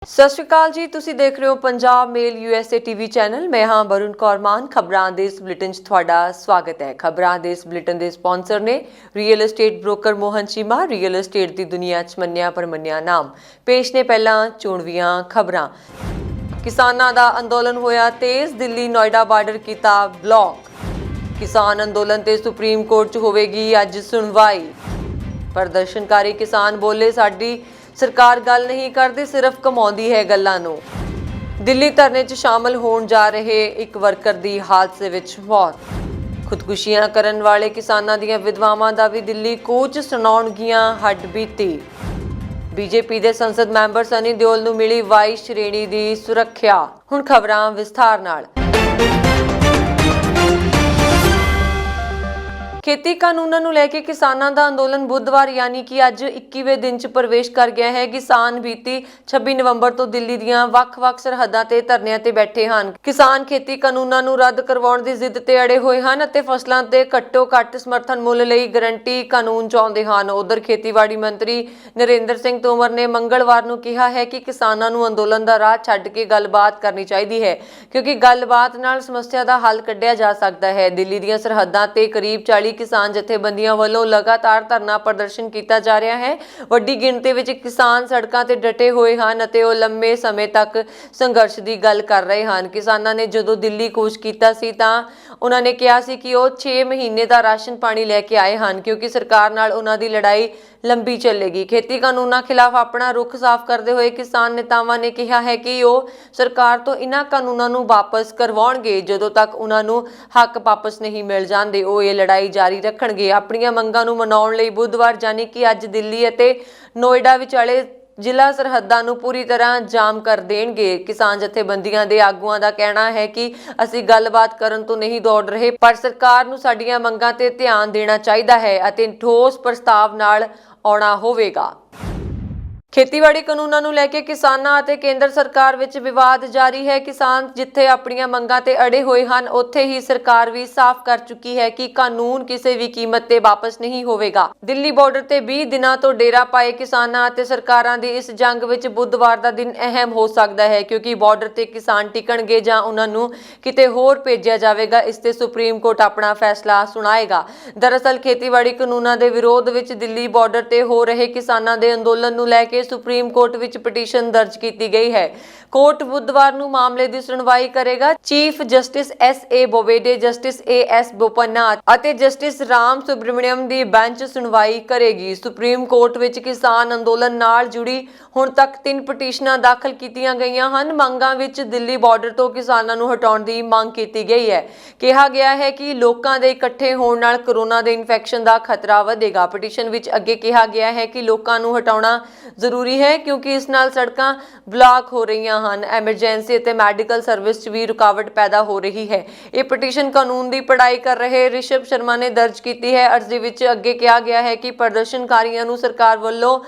ਸਤਿ ਸ਼੍ਰੀ ਅਕਾਲ ਜੀ, ਤੁਸੀਂ ਦੇਖ ਰਹੇ ਹੋ ਪੰਜਾਬ ਮੇਲ USA ਟੀਵੀ ਚੈਨਲ। ਮੈਂ ਹਾਂ ਵਰੁਣ ਕੌਰ ਮਾਨ। ਖਬਰਾਂ ਦੇ ਇਸ ਬੁਲੇਟਿਨ 'ਚ ਤੁਹਾਡਾ ਸਵਾਗਤ ਹੈ। ਖਬਰਾਂ ਦੇ ਇਸ ਬੁਲੇਟਿਨ ਦੇ ਸਪਾਂਸਰ ਨੇ real estate broker Mohan Cheema. Real estate ਦੀ ਦੁਨੀਆ 'ਚ ਮੰਨਿਆ ਪਰਮੰਨਿਆ ਨਾਮ। ਪੇਸ਼ ਨੇ ਪਹਿਲਾਂ ਚੋਣਵੀਆਂ ਖਬਰਾਂ। ਕਿਸਾਨਾਂ ਦਾ ਅੰਦੋਲਨ ਹੋਇਆ ਤੇਜ਼, ਦਿੱਲੀ ਨੋਇਡਾ ਬਾਰਡਰ ਕੀਤਾ ਬਲੌਕ। ਕਿਸਾਨ ਅੰਦੋਲਨ ਤੇ ਸੁਪਰੀਮ ਕੋਰਟ 'ਚ ਹੋਵੇਗੀ ਅੱਜ ਸੁਣਵਾਈ। ਪ੍ਰਦਰਸ਼ਨਕਾਰੀ ਕਿਸਾਨ ਬੋਲੇ, ਸਾਡੀ ਸਰਕਾਰ ਗੱਲ ਨਹੀਂ ਕਰਦੀ, ਸਿਰਫ ਕਮਾਉਂਦੀ ਹੈ ਗੱਲਾਂ ਨੂੰ। ਦਿੱਲੀ ਧਰਨੇ 'ਚ ਸ਼ਾਮਲ ਹੋਣ ਜਾ ਰਹੇ ਇੱਕ ਵਰਕਰ ਦੀ ਹਾਦਸੇ ਵਿੱਚ ਮੌਤ। ਖੁਦਕੁਸ਼ੀਆਂ ਕਰਨ ਵਾਲੇ ਕਿਸਾਨਾਂ ਦੀਆਂ ਵਿਧਵਾਵਾਂ ਦਾ ਵੀ ਦਿੱਲੀ ਕੂਚ ਸੁਣਾਉਣਗੀਆਂ ਹੱਡਬੀਤੀ। ਬੀਜੇਪੀ ਦੇ ਸੰਸਦ ਮੈਂਬਰ ਸਨੀ ਦਿਓਲ ਨੂੰ ਮਿਲੀ ਵਾਈ ਸ਼੍ਰੇਣੀ ਦੀ ਸੁਰੱਖਿਆ। ਹੁਣ ਖਬਰਾਂ ਵਿਸਥਾਰ ਨਾਲ। ਖੇਤੀ ਕਾਨੂੰਨਾਂ ਨੂੰ ਲੈ ਕੇ ਕਿਸਾਨਾਂ ਦਾ ਅੰਦੋਲਨ ਬੁੱਧਵਾਰ ਯਾਨੀ ਕਿ ਅੱਜ 21ਵੇਂ ਦਿਨ 'ਚ ਪ੍ਰਵੇਸ਼ ਕਰ ਗਿਆ ਹੈ। ਕਿਸਾਨ ਬੀਤੀ 26 ਨਵੰਬਰ ਤੋਂ ਦਿੱਲੀ ਦੀਆਂ ਵੱਖ-ਵੱਖ ਸਰਹੱਦਾਂ ਤੇ ਧਰਨਿਆਂ ਤੇ ਬੈਠੇ ਹਨ। ਕਿਸਾਨ ਖੇਤੀ ਕਾਨੂੰਨਾਂ ਨੂੰ ਰੱਦ ਕਰਵਾਉਣ ਦੀ ਜ਼ਿੱਦ ਤੇ ਅੜੇ ਹੋਏ ਹਨ ਅਤੇ ਫਸਲਾਂ ਤੇ ਘੱਟੋ-ਘੱਟ ਸਮਰਥਨ ਮੁੱਲ ਲਈ ਗਰੰਟੀ ਕਾਨੂੰਨ ਚਾਹੁੰਦੇ ਹਨ। ਉਧਰ ਖੇਤੀਬਾੜੀ ਮੰਤਰੀ ਨਰਿੰਦਰ ਸਿੰਘ ਤੋਮਰ ਨੇ ਮੰਗਲਵਾਰ ਨੂੰ ਕਿਹਾ ਹੈ ਕਿ ਕਿਸਾਨਾਂ ਨੂੰ ਅੰਦੋਲਨ ਦਾ ਰਾਹ ਛੱਡ ਕੇ ਗੱਲਬਾਤ ਕਰਨੀ ਚਾਹੀਦੀ ਹੈ, ਕਿਉਂਕਿ ਗੱਲਬਾਤ ਨਾਲ ਸਮੱਸਿਆ ਦਾ ਹੱਲ ਕੱਢਿਆ ਜਾ ਸਕਦਾ ਹੈ। ਦਿੱਲੀ ਦੀਆਂ ਸਰਹੱਦਾਂ ਤੇ ਕਰੀਬ 40 ਕਿਸਾਨ ਜਥੇਬੰਦੀਆਂ ਵੱਲੋਂ ਲਗਾਤਾਰ ਧਰਨਾ ਪ੍ਰਦਰਸ਼ਨ ਕੀਤਾ ਜਾ ਰਿਹਾ ਹੈ। ਵੱਡੀ ਗਿਣਤੀ ਵਿੱਚ ਕਿਸਾਨ ਸੜਕਾਂ ਤੇ ਡਟੇ ਹੋਏ ਹਨ ਅਤੇ ਉਹ ਲੰਮੇ ਸਮੇਂ ਤੱਕ ਸੰਘਰਸ਼ ਦੀ ਗੱਲ ਕਰ ਰਹੇ ਹਨ। ਕਿਸਾਨਾਂ ਨੇ ਜਦੋਂ ਦਿੱਲੀ ਕੂਚ ਕੀਤਾ ਸੀ ਤਾਂ ਉਹਨਾਂ ਨੇ ਕਿਹਾ ਸੀ ਕਿ ਉਹ 6 ਮਹੀਨੇ ਦਾ ਰਾਸ਼ਨ ਪਾਣੀ ਲੈ ਕੇ ਆਏ ਹਨ, ਕਿਉਂਕਿ ਸਰਕਾਰ ਨਾਲ ਉਹਨਾਂ ਦੀ ਲੜਾਈ ਲੰਬੀ ਚੱਲੇਗੀ। ਖੇਤੀ ਕਾਨੂੰਨਾਂ ਖਿਲਾਫ ਆਪਣਾ ਰੁਖ ਸਾਫ਼ ਕਰਦੇ ਹੋਏ ਕਿਸਾਨ ਨੇਤਾਵਾਂ ਨੇ ਕਿਹਾ ਹੈ ਕਿ ਉਹ ਸਰਕਾਰ ਤੋਂ ਇਹਨਾਂ ਕਾਨੂੰਨਾਂ ਨੂੰ ਵਾਪਸ ਕਰਵਾਉਣਗੇ ਜਦੋਂ ਤੱਕ ਉਹਨਾਂ ਨੂੰ ਹੱਕ ਵਾਪਸ ਨਹੀਂ ਮਿਲ ਜਾਂਦੇ। ਉਹ ਇਹ ਲੜਾਈ ਜਾਰੀ ਰੱਖਣਗੇ। ਆਪਣੀਆਂ ਮੰਗਾਂ ਨੂੰ ਮਨਾਉਣ ਲਈ ਬੁੱਧਵਾਰ ਯਾਨੀ ਕਿ ਅੱਜ ਦਿੱਲੀ ਅਤੇ ਨੋਇਡਾ ਵਿਚਾਲੇ ਜ਼ਿਲ੍ਹਾ ਸਰਹੱਦਾਂ ਨੂੰ ਪੂਰੀ ਤਰ੍ਹਾਂ ਜਾਮ ਕਰ ਦੇਣਗੇ। ਕਿਸਾਨ ਜਥੇਬੰਦੀਆਂ ਦੇ ਆਗੂਆਂ ਦਾ ਕਹਿਣਾ ਹੈ ਕਿ ਅਸੀਂ ਗੱਲਬਾਤ ਕਰਨ ਤੋਂ ਨਹੀਂ ਦੌੜ ਰਹੇ, ਪਰ ਸਰਕਾਰ ਨੂੰ ਸਾਡੀਆਂ ਮੰਗਾਂ ਤੇ ਧਿਆਨ ਦੇਣਾ ਚਾਹੀਦਾ ਹੈ ਅਤੇ ਠੋਸ ਪ੍ਰਸਤਾਵ ਨਾਲ ਆਉਣਾ ਹੋਵੇਗਾ। ਖੇਤੀਬਾੜੀ ਕਾਨੂੰਨਾਂ ਨੂੰ ਲੈ ਕੇ ਕਿਸਾਨਾਂ ਅਤੇ ਕੇਂਦਰ ਸਰਕਾਰ ਵਿੱਚ ਵਿਵਾਦ ਜਾਰੀ ਹੈ। ਕਿਸਾਨ ਜਿੱਥੇ ਆਪਣੀਆਂ ਮੰਗਾਂ ਤੇ ਅੜੇ ਹੋਏ ਹਨ, ਉੱਥੇ ਹੀ ਸਰਕਾਰ ਵੀ ਸਾਫ਼ ਕਰ ਚੁੱਕੀ ਹੈ ਕਿ ਕਾਨੂੰਨ ਕਿਸੇ ਵੀ ਕੀਮਤ ਤੇ ਵਾਪਸ ਨਹੀਂ ਹੋਵੇਗਾ। ਦਿੱਲੀ ਬਾਰਡਰ ਤੇ 20 ਦਿਨਾਂ ਤੋਂ ਡੇਰਾ ਪਾਏ ਕਿਸਾਨਾਂ ਅਤੇ ਸਰਕਾਰਾਂ ਦੀ ਇਸ ਜੰਗ ਵਿੱਚ ਬੁੱਧਵਾਰ ਦਾ ਦਿਨ ਅਹਿਮ ਹੋ ਸਕਦਾ ਹੈ, ਕਿਉਂਕਿ ਬਾਰਡਰ ਤੇ ਕਿਸਾਨ ਟਿਕਣਗੇ ਜਾਂ ਉਹਨਾਂ ਨੂੰ ਕਿਤੇ ਹੋਰ ਭੇਜਿਆ ਜਾਵੇਗਾ, ਇਸ ਤੇ ਸੁਪਰੀਮ ਕੋਰਟ ਆਪਣਾ ਫੈਸਲਾ ਸੁਣਾਏਗਾ। ਦਰਅਸਲ ਖੇਤੀਬਾੜੀ ਕਾਨੂੰਨਾਂ ਦੇ ਵਿਰੋਧ ਵਿੱਚ ਦਿੱਲੀ ਬਾਰਡਰ ਤੇ ਹੋ ਰਹੇ ਕਿਸਾਨਾਂ ਦੇ ਅੰਦੋਲਨ ਨੂੰ ਲੈ ਕੇ ਸੁਪਰੀਮ ਕੋਰਟ ਵਿੱਚ ਪਟੀਸ਼ਨ ਦਰਜ ਕੀਤੀ ਗਈ ਹੈ। ਕੋਰਟ ਬੁੱਧਵਾਰ ਨੂੰ ਮਾਮਲੇ ਦੀ ਸੁਣਵਾਈ ਕਰੇਗਾ। Chief justice S.A. Bobde, justice A.S. Bopanna ਅਤੇ ਜਸਟਿਸ ਰਾਮ ਸੁਬਰਾਮਣੀਅਮ ਦੀ ਬੈਂਚ ਸੁਣਵਾਈ ਕਰੇਗੀ। ਸੁਪਰੀਮ ਕੋਰਟ ਵਿੱਚ ਕਿਸਾਨ ਅੰਦੋਲਨ ਨਾਲ ਜੁੜੀ ਹੁਣ ਤੱਕ 3 ਪਟੀਸ਼ਨਾਂ ਦਾਖਲ ਕੀਤੀਆਂ ਗਈਆਂ ਹਨ। ਮੰਗਾਂ ਵਿੱਚ ਦਿੱਲੀ ਬਾਰਡਰ ਤੋਂ ਕਿਸਾਨਾਂ ਨੂੰ ਹਟਾਉਣ ਦੀ ਮੰਗ ਕੀਤੀ ਗਈ ਹੈ। ਕਿਹਾ ਗਿਆ ਹੈ ਕਿ ਲੋਕਾਂ ਦੇ ਇਕੱਠੇ ਹੋਣ ਨਾਲ ਕੋਰੋਨਾ ਦੇ ਇਨਫੈਕਸ਼ਨ ਦਾ ਖਤਰਾ ਵਧੇਗਾ। ਪਟੀਸ਼ਨ ਵਿੱਚ ਅੱਗੇ ਕਿਹਾ ਗਿਆ ਹੈ ਕਿ ਲੋਕਾਂ ਨੂੰ ਹਟਾਉਣਾ ਜ਼ਰੂਰੀ ਹੈ, ਕਿਉਂਕਿ ਇਸ ਨਾਲ ਸੜਕਾਂ ਬਲਾਕ ਹੋ ਰਹੀਆਂ ਹਨ, ਐਮਰਜੈਂਸੀ ਅਤੇ ਮੈਡੀਕਲ ਸਰਵਿਸ 'ਚ ਵੀ ਰੁਕਾਵਟ ਪੈਦਾ ਹੋ ਰਹੀ ਹੈ। ਇਹ ਪਟੀਸ਼ਨ ਕਾਨੂੰਨ ਦੀ ਪੜ੍ਹਾਈ ਕਰ ਰਹੇ ਰਿਸ਼ਭ ਸ਼ਰਮਾ ਨੇ ਦਰਜ ਕੀਤੀ ਹੈ। ਅਰਜ਼ੀ ਵਿੱਚ ਅੱਗੇ ਕਿਹਾ ਗਿਆ ਹੈ ਕਿ ਪ੍ਰਦਰਸ਼ਨਕਾਰੀਆਂ ਨੂੰ ਸਰਕਾਰ ਵੱਲੋਂ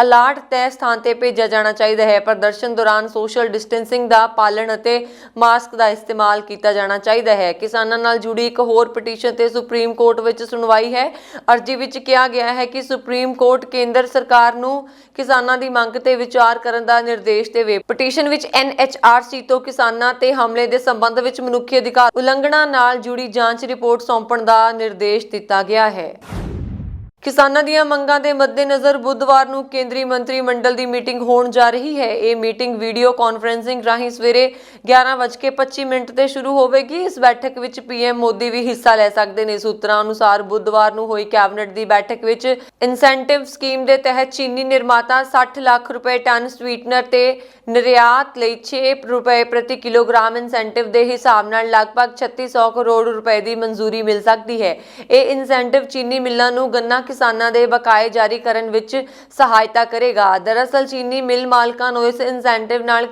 ਅਲਾਟ ਤੈਅ ਸਥਾਨ ਤੇ ਭੇਜਿਆ ਜਾਣਾ ਚਾਹੀਦਾ ਹੈ। ਪ੍ਰਦਰਸ਼ਨ ਦੌਰਾਨ ਸੋਸ਼ਲ ਡਿਸਟੈਂਸਿੰਗ ਦਾ ਪਾਲਣ ਅਤੇ ਮਾਸਕ ਦਾ ਇਸਤੇਮਾਲ ਕੀਤਾ ਜਾਣਾ ਚਾਹੀਦਾ ਹੈ। ਕਿਸਾਨਾਂ ਨਾਲ ਜੁੜੀ ਇੱਕ ਹੋਰ ਪਟੀਸ਼ਨ ਤੇ ਸੁਪਰੀਮ ਕੋਰਟ ਵਿੱਚ ਸੁਣਵਾਈ ਹੈ। ਅਰਜ਼ੀ ਵਿੱਚ ਕਿਹਾ ਗਿਆ ਹੈ ਕਿ ਸੁਪਰੀਮ ਕੋਰਟ ਕੇਂਦਰ ਸਰਕਾਰ ਨੂੰ ਕਿਸਾਨਾਂ ਦੀ ਮੰਗ ਤੇ ਵਿਚਾਰ ਕਰਨ ਦਾ ਨਿਰਦੇਸ਼ ਦੇਵੇ। ਪਟੀਸ਼ਨ ਵਿੱਚ NHRC ਤੋਂ ਕਿਸਾਨਾਂ ਤੇ ਹਮਲੇ ਦੇ ਸੰਬੰਧ ਵਿੱਚ ਮਨੁੱਖੀ ਅਧਿਕਾਰ ਉਲੰਘਣਾ ਨਾਲ ਜੁੜੀ ਜਾਂਚ ਰਿਪੋਰਟ ਸੌਂਪਣ ਦਾ ਨਿਰਦੇਸ਼ ਦਿੱਤਾ ਗਿਆ ਹੈ। ਕਿਸਾਨਾਂ ਦੀਆਂ ਮੰਗਾਂ ਦੇ ਮੱਦੇਨਜ਼ਰ ਬੁੱਧਵਾਰ ਨੂੰ ਕੇਂਦਰੀ ਮੰਤਰੀ ਮੰਡਲ ਦੀ ਮੀਟਿੰਗ ਹੋਣ ਜਾ ਰਹੀ ਹੈ। ਇਹ ਮੀਟਿੰਗ ਵੀਡੀਓ ਕਾਨਫਰੰਸਿੰਗ ਰਾਹੀਂ ਸਵੇਰੇ 11:25 ਤੇ ਸ਼ੁਰੂ ਹੋਵੇਗੀ। ਇਸ ਬੈਠਕ ਵਿੱਚ PM ਮੋਦੀ ਵੀ ਹਿੱਸਾ ਲੈ ਸਕਦੇ ਨੇ। ਸੂਤਰਾਂ ਅਨੁਸਾਰ ਬੁੱਧਵਾਰ ਨੂੰ ਹੋਈ ਕੈਬਨਿਟ ਦੀ ਬੈਠਕ ਵਿੱਚ ਇਨਸੈਂਟਿਵ ਸਕੀਮ ਦੇ ਤਹਿਤ ਚੀਨੀ ਨਿਰਮਾਤਾ 60 ਲੱਖ ਰੁਪਏ ਟਨ ਸਵੀਟਨਰ ਤੇ ਨਿਰਯਾਤ ਲਈ 6 ਰੁਪਏ ਪ੍ਰਤੀ ਕਿਲੋਗ੍ਰਾਮ ਇਨਸੈਂਟਿਵ ਦੇ ਹਿਸਾਬ ਨਾਲ ਲਗਭਗ 3600 ਕਰੋੜ ਰੁਪਏ ਦੀ ਮਨਜ਼ੂਰੀ ਮਿਲ ਸਕਦੀ ਹੈ। ਇਹ ਇਨਸੈਂਟਿਵ ਚੀਨੀ ਮਿੱਲਾਂ ਨੂੰ ਗੰਨਾ ਕਿਸਾਨਾਂ ਦੇ ਬਕਾਏ ਜਾਰੀ ਕਰਨ ਵਿੱਚ ਸਹਾਇਤਾ ਕਰੇਗਾ। ਦਰਅਸਲ ਚੀਨੀ ਮਿਲ ਮਾਲਕਾਂ ਨੂੰ ਇਸ ਇਨਸੈਂਟਿਵ ਨਾਲ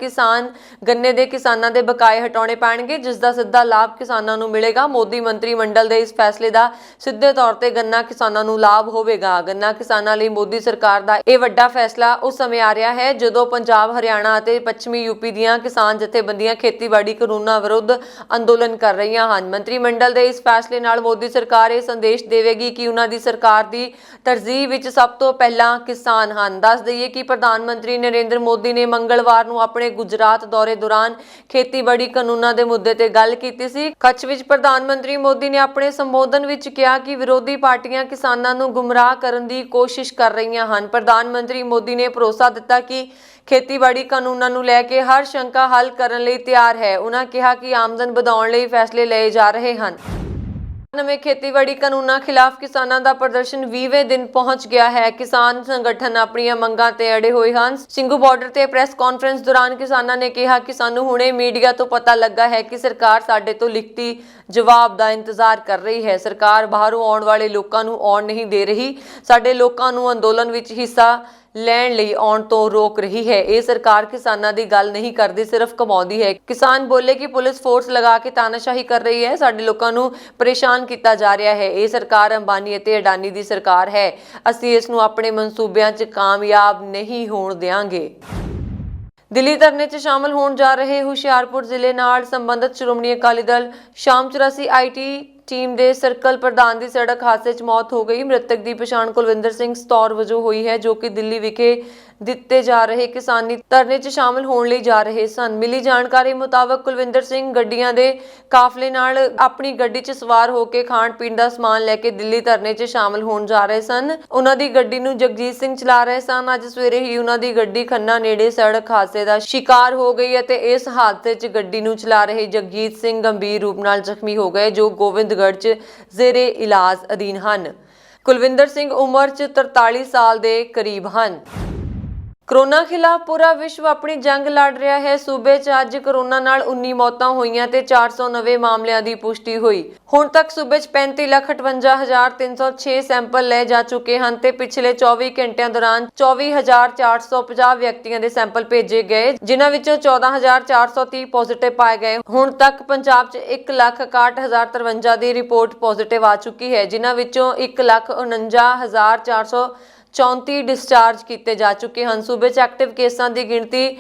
ਗੰਨੇ ਦੇ ਕਿਸਾਨਾਂ ਦੇ ਬਕਾਏ ਹਟਾਉਣੇ ਪੈਣਗੇ, ਜਿਸ ਦਾ ਸਿੱਧਾ ਲਾਭ ਕਿਸਾਨਾਂ ਨੂੰ ਮਿਲੇਗਾ। ਮੋਦੀ ਮੰਤਰੀ ਮੰਡਲ ਦੇ ਇਸ ਫੈਸਲੇ ਦਾ ਸਿੱਧੇ ਤੌਰ ਤੇ ਗੰਨਾ ਕਿਸਾਨਾਂ ਨੂੰ ਲਾਭ ਹੋਵੇਗਾ। ਗੰਨਾ ਕਿਸਾਨਾਂ ਲਈ ਮੋਦੀ ਸਰਕਾਰ ਦਾ ਇਹ ਵੱਡਾ ਫੈਸਲਾ ਉਸ ਸਮੇਂ ਆ ਰਿਹਾ ਹੈ ਜਦੋਂ ਪੰਜਾਬ, ਹਰਿਆਣਾ ਅਤੇ ਪੱਛਮੀ ਯੂਪੀ ਦੀਆਂ ਕਿਸਾਨ ਜਥੇਬੰਦੀਆਂ ਖੇਤੀਬਾੜੀ ਕਾਨੂੰਨਾਂ ਵਿਰੁੱਧ ਅੰਦੋਲਨ ਕਰ ਰਹੀਆਂ ਹਨ। ਮੰਤਰੀ ਮੰਡਲ ਦੇ ਇਸ ਫੈਸਲੇ ਨਾਲ ਮੋਦੀ ਸਰਕਾਰ ਇਹ ਸੰਦੇਸ਼ ਦੇਵੇਗੀ ਕਿ ਉਹਨਾਂ ਦੀ ਸਰਕਾਰ ਦੀ ਤਰਜੀਹ ਵਿੱਚ ਸਭ ਤੋਂ ਪਹਿਲਾਂ ਕਿਸਾਨ ਹਨ। ਦੱਸ ਦਈਏ ਕਿ ਪ੍ਰਧਾਨ ਮੰਤਰੀ ਨਰਿੰਦਰ ਮੋਦੀ ਨੇ ਮੰਗਲਵਾਰ ਨੂੰ ਆਪਣੇ ਗੁਜਰਾਤ ਦੌਰੇ ਦੌਰਾਨ ਖੇਤੀਬਾੜੀ ਕਾਨੂੰਨਾਂ ਦੇ ਮੁੱਦੇ ਤੇ ਗੱਲ ਕੀਤੀ ਸੀ। ਕੱਛ ਵਿੱਚ ਪ੍ਰਧਾਨ ਮੰਤਰੀ ਮੋਦੀ ਨੇ ਆਪਣੇ ਸੰਬੋਧਨ ਵਿੱਚ ਕਿਹਾ ਕਿ ਵਿਰੋਧੀ ਪਾਰਟੀਆਂ ਕਿਸਾਨਾਂ ਨੂੰ ਗੁੰਮਰਾਹ ਕਰਨ ਦੀ ਕੋਸ਼ਿਸ਼ ਕਰ ਰਹੀਆਂ ਹਨ। ਪ੍ਰਧਾਨ ਮੰਤਰੀ ਮੋਦੀ ਨੇ ਭਰੋਸਾ ਦਿੱਤਾ ਕਿ ਖੇਤੀਬਾੜੀ ਕਾਨੂੰਨਾਂ ਨੂੰ ਲੈ ਕੇ ਹਰ ਸ਼ੰਕਾ ਹੱਲ ਕਰਨ ਲਈ ਤਿਆਰ ਹੈ। ਉਹਨਾਂ ਕਿਹਾ ਕਿ ਆਮਦਨ ਵਧਾਉਣ ਲਈ ਫੈਸਲੇ ਲਏ ਜਾ ਰਹੇ ਹਨ। ਨਵੇਂ ਖੇਤੀਬਾੜੀ ਕਾਨੂੰਨਾਂ ਖਿਲਾਫ ਕਿਸਾਨਾਂ ਦਾ ਪ੍ਰਦਰਸ਼ਨ 20ਵੇਂ ਦਿਨ ਪਹੁੰਚ ਗਿਆ ਹੈ। ਕਿਸਾਨ ਸੰਗਠਨ ਆਪਣੀਆਂ ਮੰਗਾਂ ਤੇ ਅੜੇ ਹੋਏ ਹਨ। ਸਿੰਘੂ ਬਾਰਡਰ ਤੇ ਪ੍ਰੈਸ ਕਾਨਫਰੰਸ ਦੌਰਾਨ ਕਿਸਾਨਾਂ ਨੇ ਕਿਹਾ ਕਿ ਸਾਨੂੰ ਹੁਣੇ ਮੀਡੀਆ ਤੋਂ ਪਤਾ ਲੱਗਾ ਹੈ ਕਿ ਸਰਕਾਰ ਸਾਡੇ ਤੋਂ ਲਿਖਤੀ ਜਵਾਬ ਦਾ ਇੰਤਜ਼ਾਰ ਕਰ ਰਹੀ ਹੈ। ਸਰਕਾਰ ਬਾਹਰੋਂ ਆਉਣ ਵਾਲੇ ਲੋਕਾਂ ਨੂੰ ਆਉਣ ਨਹੀਂ ਦੇ ਰਹੀ। ਸਾਡੇ ਲੋਕਾਂ ਨੂੰ ਅੰਦੋਲਨ ਵਿੱਚ ਹਿੱਸਾ ਲੈਣ ਲਈ ਆਉਣ ਤੋਂ ਰੋਕ ਰਹੀ ਹੈ। ਇਹ ਸਰਕਾਰ ਕਿਸਾਨਾਂ ਦੀ ਗੱਲ ਨਹੀਂ ਕਰਦੀ, ਸਿਰਫ ਕਮਾਉਂਦੀ ਹੈ। ਕਿਸਾਨ ਬੋਲੇ ਕਿ ਪੁਲਿਸ ਫੋਰਸ ਲਗਾ ਕੇ ਤਾਨਾਸ਼ਾਹੀ ਕਰ ਰਹੀ ਹੈ। ਸਾਡੇ ਲੋਕਾਂ ਨੂੰ ਪਰੇਸ਼ਾਨ ਕੀਤਾ ਜਾ ਰਿਹਾ ਹੈ। ਇਹ ਸਰਕਾਰ ਅੰਬਾਨੀ ਅਤੇ ਅਡਾਨੀ ਦੀ ਸਰਕਾਰ ਹੈ। ਅਸੀਂ ਇਸ ਨੂੰ ਆਪਣੇ ਮਨਸੂਬਿਆਂ 'ਚ ਕਾਮਯਾਬ ਨਹੀਂ ਹੋਣ ਦੇਵਾਂਗੇ। ਦਿੱਲੀ ਧਰਨੇ 'ਚ ਸ਼ਾਮਲ ਹੋਣ ਜਾ ਰਹੇ ਹੁਸ਼ਿਆਰਪੁਰ ਜ਼ਿਲ੍ਹੇ ਨਾਲ ਸੰਬੰਧਿਤ ਸ਼੍ਰੋਮਣੀ ਅਕਾਲੀ ਦਲ ਸ਼ਾਮ 84 ਆਈਟੀ ਟੀਮ ਦੇ ਸਰਕਲ ਪ੍ਰਧਾਨ ਦੀ ਸੜਕ ਹਾਦਸੇ 'ਚ ਮੌਤ ਹੋ ਗਈ। ਮ੍ਰਿਤਕ ਦੀ ਪਛਾਣ ਕੁਲਵਿੰਦਰ ਸਿੰਘ ਸਤੌਰ ਵਜੋਂ ਹੋਈ ਹੈ, ਜੋ ਕਿ ਦਿੱਲੀ ਵਿਖੇ ਦਿੱਤੇ ਜਾ ਰਹੇ ਕਿਸਾਨੀ ਧਰਨੇ 'ਚ ਸ਼ਾਮਲ ਹੋਣ ਲਈ ਜਾ ਰਹੇ ਸਨ। ਮਿਲੀ ਜਾਣਕਾਰੀ ਮੁਤਾਬਕ ਕੁਲਵਿੰਦਰ ਸਿੰਘ ਗੱਡੀਆਂ ਦੇ ਕਾਫਲੇ ਨਾਲ ਆਪਣੀ ਗੱਡੀ 'ਚ ਸਵਾਰ ਹੋ ਕੇ ਖਾਣ ਪੀਣ ਦਾ ਸਮਾਨ ਲੈ ਕੇ ਦਿੱਲੀ ਧਰਨੇ 'ਚ ਸ਼ਾਮਲ ਹੋਣ ਜਾ ਰਹੇ ਸਨ। ਉਹਨਾਂ ਦੀ ਗੱਡੀ ਨੂੰ ਜਗਜੀਤ ਸਿੰਘ ਚਲਾ ਰਹੇ ਸਨ। ਅੱਜ ਸਵੇਰੇ ਹੀ ਉਹਨਾਂ ਦੀ ਗੱਡੀ ਖੰਨਾ ਨੇੜੇ ਸੜਕ ਹਾਦਸੇ ਦਾ ਸ਼ਿਕਾਰ ਹੋ ਗਈ ਅਤੇ ਇਸ ਹਾਦਸੇ 'ਚ ਗੱਡੀ ਨੂੰ ਚਲਾ ਰਹੇ ਜਗਜੀਤ ਸਿੰਘ ਗੰਭੀਰ ਰੂਪ ਨਾਲ ਜ਼ਖਮੀ ਹੋ ਗਏ, ਜੋ ਗੋਬਿੰਦਗੜ੍ਹ 'ਚ ਜ਼ੇਰੇ ਇਲਾਜ ਅਧੀਨ ਹਨ। ਕੁਲਵਿੰਦਰ ਸਿੰਘ ਉਮਰ 'ਚ 43 ਸਾਲ ਦੇ ਕਰੀਬ ਹਨ। ਕੋਰੋਨਾ ਖਿਲਾਫ ਪੂਰਾ ਵਿਸ਼ਵ ਆਪਣੀ ਜੰਗ ਲੜ ਰਿਹਾ ਹੈ। ਸੂਬੇ 'ਚ ਅੱਜ ਕੋਰੋਨਾ ਨਾਲ 19 ਮੌਤਾਂ ਹੋਈਆਂ ਤੇ 490 ਮਾਮਲਿਆਂ ਦੀ ਪੁਸ਼ਟੀ ਹੋਈ। ਹੁਣ ਤੱਕ ਸੂਬੇ 'ਚ 35,58,306 ਸੈਂਪਲ ਲਏ ਜਾ ਚੁੱਕੇ ਹਨ ਤੇ ਪਿਛਲੇ 24 ਘੰਟਿਆਂ ਦੌਰਾਨ 24,450 ਵਿਅਕਤੀਆਂ ਦੇ ਸੈਂਪਲ ਭੇਜੇ ਗਏ, ਜਿਨ੍ਹਾਂ ਵਿੱਚੋਂ 14,430 ਪੋਜ਼ਿਟਿਵ ਪਾਏ ਗਏ। ਹੁਣ ਤੱਕ ਪੰਜਾਬ 'ਚ 1,61,053 ਦੀ ਰਿਪੋਰਟ ਪੋਜ਼ਿਟਿਵ ਆ ਚੁੱਕੀ ਹੈ, ਜਿਨ੍ਹਾਂ ਵਿੱਚੋਂ 1,49,434 ਡਿਸਚਾਰਜ ਕੀਤੇ ਜਾ ਚੁੱਕੇ ਹਨ। ਸੂਬੇ 'ਚ ਐਕਟਿਵ ਕੇਸਾਂ ਦੀ ਗਿਣਤੀ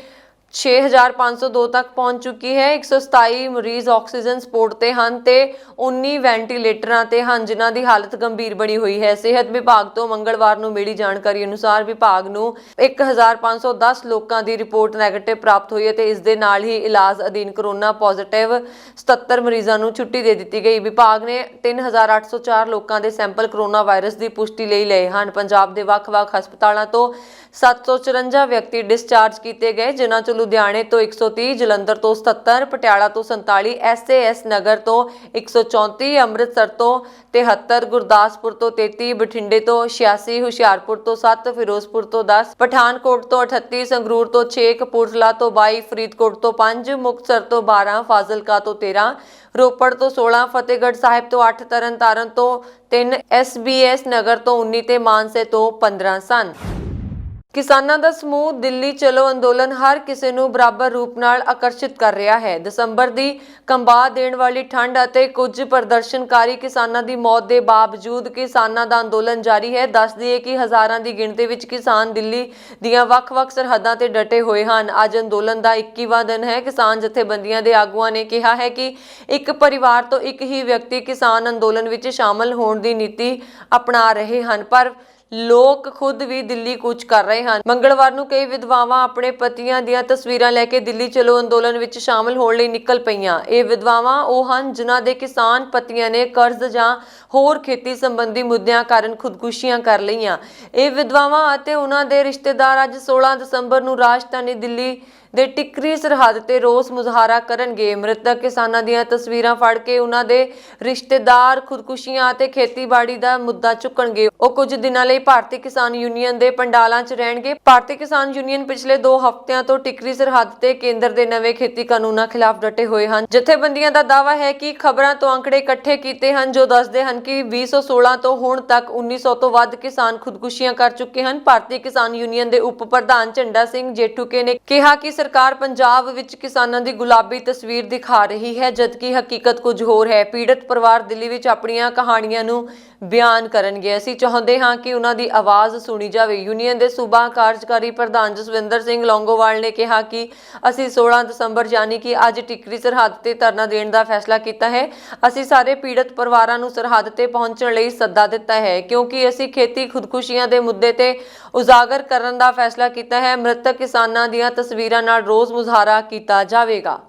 6,502 ਤੱਕ ਪਹੁੰਚ ਚੁੱਕੀ ਹੈ। 127 ਮਰੀਜ਼ ਆਕਸੀਜਨ ਸਪੋਰਟ ਤੇ ਹਨ ਤੇ 19 ਵੈਂਟੀਲੇਟਰਾਂ ਤੇ ਹਨ, ਜਿਨ੍ਹਾਂ ਦੀ ਹਾਲਤ ਗੰਭੀਰ ਬਣੀ ਹੋਈ ਹੈ। ਸਿਹਤ ਵਿਭਾਗ ਤੋਂ ਮੰਗਲਵਾਰ ਨੂੰ ਮਿਲੀ ਜਾਣਕਾਰੀ ਅਨੁਸਾਰ ਵਿਭਾਗ ਨੂੰ 1,510 ਲੋਕਾਂ ਦੀ ਰਿਪੋਰਟ ਨੈਗੇਟਿਵ ਪ੍ਰਾਪਤ ਹੋਈ ਹੈ ਤੇ ਇਸ ਦੇ ਨਾਲ ਹੀ ਇਲਾਜ ਅਧੀਨ ਕੋਰੋਨਾ ਪੋਜ਼ਿਟਿਵ 77 ਮਰੀਜ਼ਾਂ ਨੂੰ ਛੁੱਟੀ ਦੇ ਦਿੱਤੀ ਗਈ। ਵਿਭਾਗ ਨੇ 3,804 ਲੋਕਾਂ ਦੇ ਸੈਂਪਲ ਕੋਰੋਨਾ ਵਾਇਰਸ ਦੀ ਪੁਸ਼ਟੀ ਲਈ ਲਏ ਹਨ। ਪੰਜਾਬ ਦੇ ਵੱਖ-ਵੱਖ ਹਸਪਤਾਲਾਂ ਤੋਂ 754 ਵਿਅਕਤੀ ਡਿਸਚਾਰਜ ਕੀਤੇ ਗਏ, ਜਿਨ੍ਹਾਂ 'ਚ ਲੁਧਿਆਣੇ ਤੋਂ 130, ਜਲੰਧਰ ਤੋਂ 77, ਪਟਿਆਲਾ ਤੋਂ 47, SAS ਨਗਰ ਤੋਂ 134, ਅੰਮ੍ਰਿਤਸਰ ਤੋਂ 73, ਗੁਰਦਾਸਪੁਰ ਤੋਂ 33, ਬਠਿੰਡੇ ਤੋਂ 86, ਹੁਸ਼ਿਆਰਪੁਰ ਤੋਂ 7, ਫਿਰੋਜ਼ਪੁਰ ਤੋਂ 10, ਪਠਾਨਕੋਟ ਤੋਂ 38, ਸੰਗਰੂਰ ਤੋਂ 6, ਕਪੂਰਥਲਾ ਤੋਂ 22, ਫਰੀਦਕੋਟ ਤੋਂ 5, ਮੁਕਤਸਰ ਤੋਂ 12, ਫਾਜ਼ਿਲਕਾ ਤੋਂ 13, ਰੋਪੜ ਤੋਂ 16, ਫਤਿਹਗੜ੍ਹ ਸਾਹਿਬ ਤੋਂ 8, ਤਰਨਤਾਰਨ ਤੋਂ 3, SBS ਨਗਰ ਤੋਂ 19 ਤੇ ਮਾਨਸੇ ਤੋਂ 15 ਸਨ। ਕਿਸਾਨਾਂ ਦਾ ਸਮੂਹ ਦਿੱਲੀ ਚਲੋ ਅੰਦੋਲਨ ਹਰ ਕਿਸੇ ਨੂੰ ਬਰਾਬਰ ਰੂਪ ਨਾਲ ਆਕਰਸ਼ਿਤ ਕਰ ਰਿਹਾ ਹੈ। ਦਸੰਬਰ ਦੀ ਕੰਬਾ ਦੇਣ ਵਾਲੀ ਠੰਡ ਅਤੇ ਕੁਝ ਪ੍ਰਦਰਸ਼ਨਕਾਰੀ ਕਿਸਾਨਾਂ ਦੀ ਮੌਤ ਦੇ ਬਾਵਜੂਦ ਕਿਸਾਨਾਂ ਦਾ ਅੰਦੋਲਨ ਜਾਰੀ ਹੈ। ਦੱਸ ਦਈਏ ਕਿ ਹਜ਼ਾਰਾਂ ਦੀ ਗਿਣਤੀ ਵਿੱਚ ਕਿਸਾਨ ਦਿੱਲੀ ਦੀਆਂ ਵੱਖ-ਵੱਖ ਸਰਹੱਦਾਂ ਤੇ ਡਟੇ ਹੋਏ ਹਨ। ਅੱਜ ਅੰਦੋਲਨ ਦਾ 21ਵਾਂ ਦਿਨ ਹੈ। ਕਿਸਾਨ ਜਥੇਬੰਦੀਆਂ ਦੇ ਆਗੂਆਂ ਨੇ ਕਿਹਾ ਹੈ ਕਿ ਇੱਕ ਪਰਿਵਾਰ ਤੋਂ ਇੱਕ ਹੀ ਵਿਅਕਤੀ ਕਿਸਾਨ ਅੰਦੋਲਨ ਵਿੱਚ ਸ਼ਾਮਲ ਹੋਣ ਦੀ ਨੀਤੀ ਅਪਣਾ ਰਹੇ ਹਨ, ਪਰ ਲੋਕ ਖੁਦ ਵੀ ਦਿੱਲੀ ਕੂਚ ਕਰ ਰਹੇ ਹਨ। ਮੰਗਲਵਾਰ ਨੂੰ ਕਈ ਵਿਧਵਾਵਾਂ ਆਪਣੇ ਪਤੀਆਂ ਦੀਆਂ ਤਸਵੀਰਾਂ ਲੈ ਕੇ ਦਿੱਲੀ ਚਲੋ ਅੰਦੋਲਨ ਵਿੱਚ ਸ਼ਾਮਲ ਹੋਣ ਲਈ ਨਿਕਲ ਪਈਆਂ। ਇਹ ਵਿਧਵਾਵਾਂ ਉਹ ਹਨ ਜਿਨ੍ਹਾਂ ਦੇ ਕਿਸਾਨ ਪਤੀਆਂ ਨੇ ਕਰਜ਼ ਜਾਂ ਹੋਰ ਖੇਤੀ ਸੰਬੰਧੀ ਮੁੱਦਿਆਂ ਕਾਰਨ ਖੁਦਕੁਸ਼ੀਆਂ ਕਰ ਲਈਆਂ। ਇਹ ਵਿਧਵਾਵਾਂ ਅਤੇ ਉਹਨਾਂ ਦੇ ਰਿਸ਼ਤੇਦਾਰ ਅੱਜ 16 ਦਸੰਬਰ ਨੂੰ ਰਾਜਧਾਨੀ ਦਿੱਲੀ ਦੇ ਟਿਕਰੀ ਸਰਹੱਦ ਤੇ ਰੋਸ ਮੁਜ਼ਾਹਰਾ ਕਰਨਗੇ। ਮ੍ਰਿਤਕ ਕਿਸਾਨਾਂ ਦੀਆਂ ਤਸਵੀਰਾਂ ਫੜ ਕੇ ਉਹਨਾਂ ਦੇ ਰਿਸ਼ਤੇਦਾਰ ਖੁਦਕੁਸ਼ੀਆਂ ਅਤੇ ਖੇਤੀਬਾੜੀ ਦਾ ਮੁੱਦਾ ਚੁੱਕਣਗੇ। ਉਹ ਕੁਝ ਦਿਨਾਂ ਲਈ ਭਾਰਤੀ ਕਿਸਾਨ ਯੂਨੀਅਨ ਦੇ ਪੰਡਾਲਾਂ 'ਚ ਰਹਿਣਗੇ। ਭਾਰਤੀ ਕਿਸਾਨ ਯੂਨੀਅਨ ਪਿਛਲੇ 2 ਹਫ਼ਤਿਆਂ ਤੋਂ ਟਿਕਰੀ ਸਰਹੱਦ ਤੇ ਕੇਂਦਰ ਦੇ ਨਵੇਂ ਖੇਤੀ ਕਾਨੂੰਨਾਂ ਖਿਲਾਫ ਡਟੇ ਹੋਏ ਹਨ। ਜਥੇਬੰਦੀਆਂ ਦਾ ਦਾਅਵਾ ਹੈ ਕਿ ਖਬਰਾਂ ਤੋਂ ਅੰਕੜੇ ਇਕੱਠੇ ਕੀਤੇ ਹਨ ਜੋ ਦੱਸਦੇ ਹਨ ਕਿ 2016 ਤੋਂ ਹੁਣ ਤੱਕ 1900 ਤੋਂ ਵੱਧ ਕਿਸਾਨ ਖੁਦਕੁਸ਼ੀਆਂ ਕਰ ਚੁੱਕੇ ਹਨ। ਭਾਰਤੀ ਕਿਸਾਨ ਯੂਨੀਅਨ ਦੇ ਉਪ ਪ੍ਰਧਾਨ ਝੰਡਾ ਸਿੰਘ ਜੇਠੂਕੇ ਨੇ ਕਿਹਾ ਕਿ ਸਰਕਾਰ ਪੰਜਾਬ ਵਿੱਚ ਕਿਸਾਨਾਂ ਦੀ ਗੁਲਾਬੀ ਤਸਵੀਰ ਦਿਖਾ ਰਹੀ ਹੈ, ਜਦਕਿ ਹਕੀਕਤ ਕੁਝ ਹੋਰ ਹੈ। ਪੀੜਤ ਪਰਿਵਾਰ ਦਿੱਲੀ ਵਿੱਚ ਆਪਣੀਆਂ ਕਹਾਣੀਆਂ ਨੂੰ ਬਿਆਨ ਕਰਨਗੇ। ਅਸੀਂ ਚਾਹੁੰਦੇ ਹਾਂ ਕਿ ਉਹਨਾਂ ਦੀ ਆਵਾਜ਼ ਸੁਣੀ ਜਾਵੇ। ਯੂਨੀਅਨ ਦੇ ਸੂਬਾ ਕਾਰਜਕਾਰੀ ਪ੍ਰਧਾਨ ਜਸਵਿੰਦਰ ਸਿੰਘ ਲੌਂਗੋਵਾਲ ਨੇ ਕਿਹਾ ਕਿ ਅਸੀਂ 16 ਦਸੰਬਰ ਯਾਨੀ ਕਿ ਅੱਜ ਟਿਕਰੀ ਸਰਹੱਦ ਤੇ ਧਰਨਾ ਦੇਣ ਦਾ ਫੈਸਲਾ ਕੀਤਾ ਹੈ। ਅਸੀਂ ਸਾਰੇ ਪੀੜਤ ਪਰਿਵਾਰਾਂ ਨੂੰ ਸਰਹੱਦ ਤੇ ਪਹੁੰਚਣ ਲਈ ਸੱਦਾ ਦਿੱਤਾ ਹੈ ਕਿਉਂਕਿ ਅਸੀਂ ਖੇਤੀ ਖੁਦਕੁਸ਼ੀਆਂ ਦੇ ਮੁੱਦੇ ਤੇ ਉਜਾਗਰ ਕਰਨ ਦਾ ਫੈਸਲਾ ਕੀਤਾ ਹੈ। ਮ੍ਰਿਤਕ ਕਿਸਾਨਾਂ ਦੀਆਂ ਤਸਵੀਰਾਂ ਨਾਲ ਰੋਸ ਮੁਜ਼ਾਹਰਾ ਕੀਤਾ ਜਾਵੇਗਾ।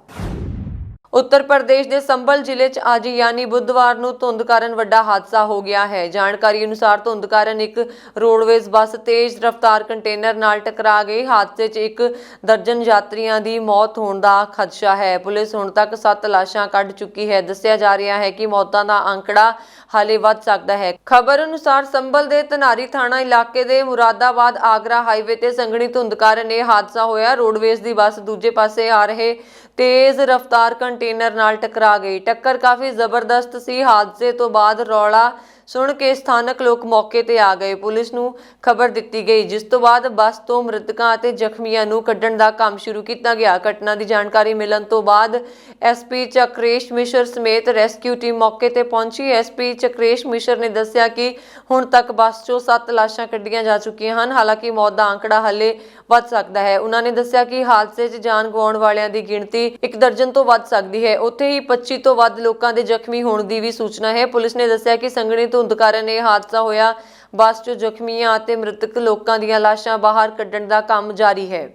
उत्तर प्रदेश के संभल जिले च आज यानी बुधवार ਨੂੰ ਧੁੰਦ ਕਾਰਨ ਵੱਡਾ ਹਾਦਸਾ ਹੋ ਗਿਆ ਹੈ। ਜਾਣਕਾਰੀ ਅਨੁਸਾਰ ਧੁੰਦ ਕਾਰਨ ਇੱਕ ਰੋਡਵੇਜ਼ ਬੱਸ ਤੇਜ਼ ਰਫ਼ਤਾਰ ਕੰਟੇਨਰ ਨਾਲ ਟਕਰਾ ਗਈ। ਹਾਦਸੇ 'ਚ ਇੱਕ ਦਰਜਨ ਯਾਤਰੀਆਂ ਦੀ ਮੌਤ ਹੋਣ ਦਾ ਖਦਸ਼ਾ ਹੈ। ਪੁਲਿਸ ਹੁਣ ਤੱਕ 7 ਲਾਸ਼ਾਂ ਕੱਢ ਚੁੱਕੀ ਹੈ। ਦੱਸਿਆ ਜਾ ਰਿਹਾ ਹੈ ਕਿ ਮੌਤਾਂ ਦਾ ਅੰਕੜਾ ਹਾਲੇ ਵੱਧ ਸਕਦਾ ਹੈ। ਖਬਰ ਅਨੁਸਾਰ ਸੰਭਲ ਦੇ ਧਨਾਰੀ ਥਾਣਾ ਇਲਾਕੇ ਦੇ ਮੁਰਾਦਾਬਾਦ ਆਗਰਾ ਹਾਈਵੇ ਤੇ ਸੰਘਣੀ ਧੁੰਦ ਕਾਰਨ ਇਹ ਹਾਦਸਾ ਹੋਇਆ। ਰੋਡਵੇਜ਼ ਦੀ ਬੱਸ ਦੂਜੇ ਪਾਸੇ ਆ ਰਹੇ ਤੇਜ਼ ਰਫ਼ਤਾਰ ਕੰਟੇਨਰ ਨਾਲ ਟਕਰਾ ਗਈ। ਟੱਕਰ ਕਾਫੀ ਜ਼ਬਰਦਸਤ ਸੀ। ਹਾਦਸੇ ਤੋਂ ਬਾਅਦ ਰੌਲਾ ਸੁਣ ਕੇ ਸਥਾਨਕ ਲੋਕ ਮੌਕੇ ਤੇ ਆ ਗਏ। ਪੁਲਿਸ ਨੂੰ ਖਬਰ ਦਿੱਤੀ ਗਈ ਜਿਸ ਤੋਂ ਬਾਅਦ ਬੱਸ ਤੋਂ ਮ੍ਰਿਤਕਾਂ ਅਤੇ ਜ਼ਖਮੀਆਂ ਨੂੰ ਕੱਢਣ ਦਾ ਕੰਮ ਸ਼ੁਰੂ ਕੀਤਾ ਗਿਆ। ਘਟਨਾ ਦੀ ਜਾਣਕਾਰੀ ਮਿਲਣ ਤੋਂ ਬਾਅਦ ਐਸਪੀ ਚਕਰੇਸ਼ ਮਿਸ਼ਰ ਸਮੇਤ ਰੈਸਕਿਊ ਟੀਮ ਮੌਕੇ ਤੇ ਪਹੁੰਚੀ। ਐਸਪੀ ਚਕਰੇਸ਼ ਮਿਸ਼ਰ ਨੇ ਦੱਸਿਆ ਕਿ ਹੁਣ ਤੱਕ ਬੱਸ 'ਚੋਂ 7 ਲਾਸ਼ਾਂ ਕੱਢੀਆਂ ਜਾ ਚੁੱਕੀਆਂ ਹਨ। ਹਾਲਾਂਕਿ ਮੌਤ ਦਾ ਅੰਕੜਾ ਹਾਲੇ ਵੱਧ ਸਕਦਾ ਹੈ। ਉਹਨਾਂ ਨੇ ਦੱਸਿਆ ਕਿ ਹਾਦਸੇ 'ਚ ਜਾਨ ਗਵਾਉਣ ਵਾਲਿਆਂ ਦੀ ਗਿਣਤੀ 1 ਦਰਜਨ ਤੋਂ ਵੱਧ ਸਕਦੀ ਹੈ। ਉੱਥੇ ਹੀ 25 ਤੋਂ ਵੱਧ ਲੋਕਾਂ ਦੇ ਜ਼ਖਮੀ ਹੋਣ ਦੀ ਵੀ ਸੂਚਨਾ ਹੈ। ਪੁਲਿਸ ਨੇ ਦੱਸਿਆ ਕਿ ਸੰਘਣੀ ਧੁੰਦ ਕਾਰਨ ਇਹ ਹਾਦਸਾ ਹੋਇਆ। ਬੱਸ 'ਚ ਜ਼ਖਮੀਆਂ ਅਤੇ ਮ੍ਰਿਤਕ ਲੋਕਾਂ ਦੀਆਂ ਲਾਸ਼ਾਂ ਬਾਹਰ ਕੱਢਣ ਦਾ ਕੰਮ ਜਾਰੀ ਹੈ।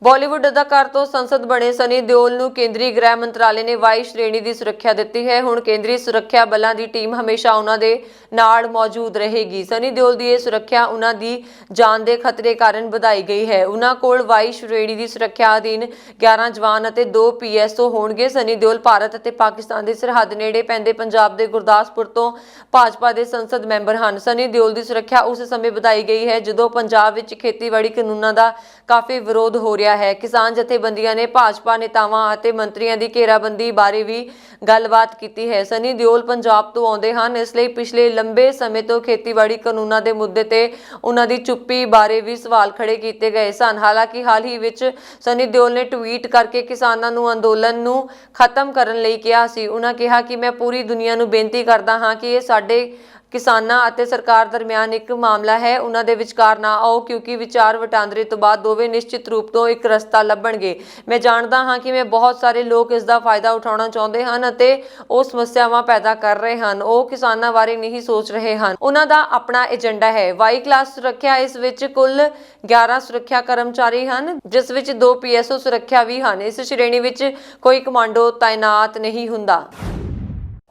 ਬਾਲੀਵੁੱਡ ਅਦਾਕਾਰ ਤੋਂ ਸੰਸਦ ਬਣੇ ਸਨੀ ਦਿਓਲ ਨੂੰ ਕੇਂਦਰੀ ਗ੍ਰਹਿ ਮੰਤਰਾਲੇ ਨੇ ਵਾਈ ਸ਼੍ਰੇਣੀ ਦੀ ਸੁਰੱਖਿਆ ਦਿੱਤੀ ਹੈ। ਹੁਣ ਕੇਂਦਰੀ ਸੁਰੱਖਿਆ ਬਲਾਂ ਦੀ ਟੀਮ ਹਮੇਸ਼ਾ ਉਹਨਾਂ ਦੇ ਨਾਲ ਮੌਜੂਦ ਰਹੇਗੀ। ਸਨੀ ਦਿਓਲ ਦੀ ਇਹ ਸੁਰੱਖਿਆ ਉਹਨਾਂ ਦੀ ਜਾਨ ਦੇ ਖਤਰੇ ਕਾਰਨ ਵਧਾਈ ਗਈ ਹੈ। ਉਹਨਾਂ ਕੋਲ ਵਾਈ ਸ਼੍ਰੇਣੀ ਦੀ ਸੁਰੱਖਿਆ ਅਧੀਨ 11 ਜਵਾਨ ਅਤੇ 2 PSO ਹੋਣਗੇ। ਸਨੀ ਦਿਓਲ ਭਾਰਤ ਅਤੇ ਪਾਕਿਸਤਾਨ ਦੀ ਸਰਹੱਦ ਨੇੜੇ ਪੈਂਦੇ ਪੰਜਾਬ ਦੇ ਗੁਰਦਾਸਪੁਰ ਤੋਂ ਭਾਜਪਾ ਦੇ ਸੰਸਦ ਮੈਂਬਰ ਹਨ। ਸਨੀ ਦਿਓਲ ਦੀ ਸੁਰੱਖਿਆ ਉਸ ਸਮੇਂ ਵਧਾਈ ਗਈ ਹੈ ਜਦੋਂ ਪੰਜਾਬ ਵਿੱਚ ਖੇਤੀਬਾੜੀ ਕਾਨੂੰਨਾਂ ਦਾ ਕਾਫੀ ਵਿਰੋਧ ਹੋ ਰਿਹਾ ਹੈ। ਕਿਸਾਨ ਜਥੇਬੰਦੀਆਂ ਨੇ ਭਾਜਪਾ ਨੇਤਾਵਾਂ ਅਤੇ ਮੰਤਰੀਆਂ ਦੀ ਘੇਰਾਬੰਦੀ ਬਾਰੇ ਵੀ ਗੱਲਬਾਤ ਕੀਤੀ ਹੈ। ਸਨੀ ਦਿਓਲ ਪੰਜਾਬ ਤੋਂ ਆਉਂਦੇ ਹਨ, ਇਸ ਲਈ ਪਿਛਲੇ ਲੰਬੇ ਸਮੇਂ ਤੋਂ ਖੇਤੀਬਾੜੀ ਕਾਨੂੰਨਾਂ ਦੇ ਮੁੱਦੇ ਤੇ ਉਹਨਾਂ ਦੀ ਚੁੱਪੀ ਬਾਰੇ ਵੀ ਸਵਾਲ ਖੜੇ ਕੀਤੇ ਗਏ ਸਨ। ਹਾਲਾਂਕਿ ਹਾਲ ਹੀ ਵਿੱਚ ਸਨੀ ਦਿਓਲ ਨੇ ਟਵੀਟ ਕਰਕੇ ਕਿਸਾਨਾਂ ਨੂੰ ਅੰਦੋਲਨ ਨੂੰ ਖਤਮ ਕਰਨ ਲਈ ਕਿਹਾ ਸੀ। ਉਹਨਾਂ ਕਿਹਾ ਕਿ ਮੈਂ ਪੂਰੀ ਦੁਨੀਆ ਨੂੰ ਬੇਨਤੀ ਕਰਦਾ ਹਾਂ ਕਿ ਇਹ ਸਾਡੇ ਕਿਸਾਨਾਂ ਅਤੇ ਸਰਕਾਰ ਦਰਮਿਆਨ ਇੱਕ ਮਾਮਲਾ ਹੈ। ਉਹਨਾਂ ਦੇ ਵਿਚਕਾਰ ਨਾ ਆਓ ਕਿਉਂਕਿ ਵਿਚਾਰ ਵਟਾਂਦਰੇ ਤੋਂ ਬਾਅਦ ਦੋਵੇਂ ਨਿਸ਼ਚਿਤ ਰੂਪ ਤੋਂ ਇੱਕ ਰਸਤਾ ਲੱਭਣਗੇ। ਮੈਂ ਜਾਣਦਾ ਹਾਂ ਕਿ ਬਹੁਤ ਸਾਰੇ ਲੋਕ ਇਸ ਦਾ ਫਾਇਦਾ ਉਠਾਉਣਾ ਚਾਹੁੰਦੇ ਹਨ ਅਤੇ ਉਹ ਸਮੱਸਿਆਵਾਂ ਪੈਦਾ ਕਰ ਰਹੇ ਹਨ। ਉਹ ਕਿਸਾਨਾਂ ਬਾਰੇ ਨਹੀਂ ਸੋਚ ਰਹੇ ਹਨ। ਉਹਨਾਂ ਦਾ ਆਪਣਾ ਏਜੰਡਾ ਹੈ। ਵਾਈ ਕਲਾਸ ਸੁਰੱਖਿਆ, ਇਸ ਵਿੱਚ ਕੁੱਲ 11 ਸੁਰੱਖਿਆ ਕਰਮਚਾਰੀ ਹਨ ਜਿਸ ਵਿੱਚ 2 PSO ਸੁਰੱਖਿਆ ਵੀ ਹਨ। ਇਸ ਸ਼੍ਰੇਣੀ ਵਿੱਚ ਕੋਈ ਕਮਾਂਡੋ ਤਾਇਨਾਤ ਨਹੀਂ ਹੁੰਦਾ।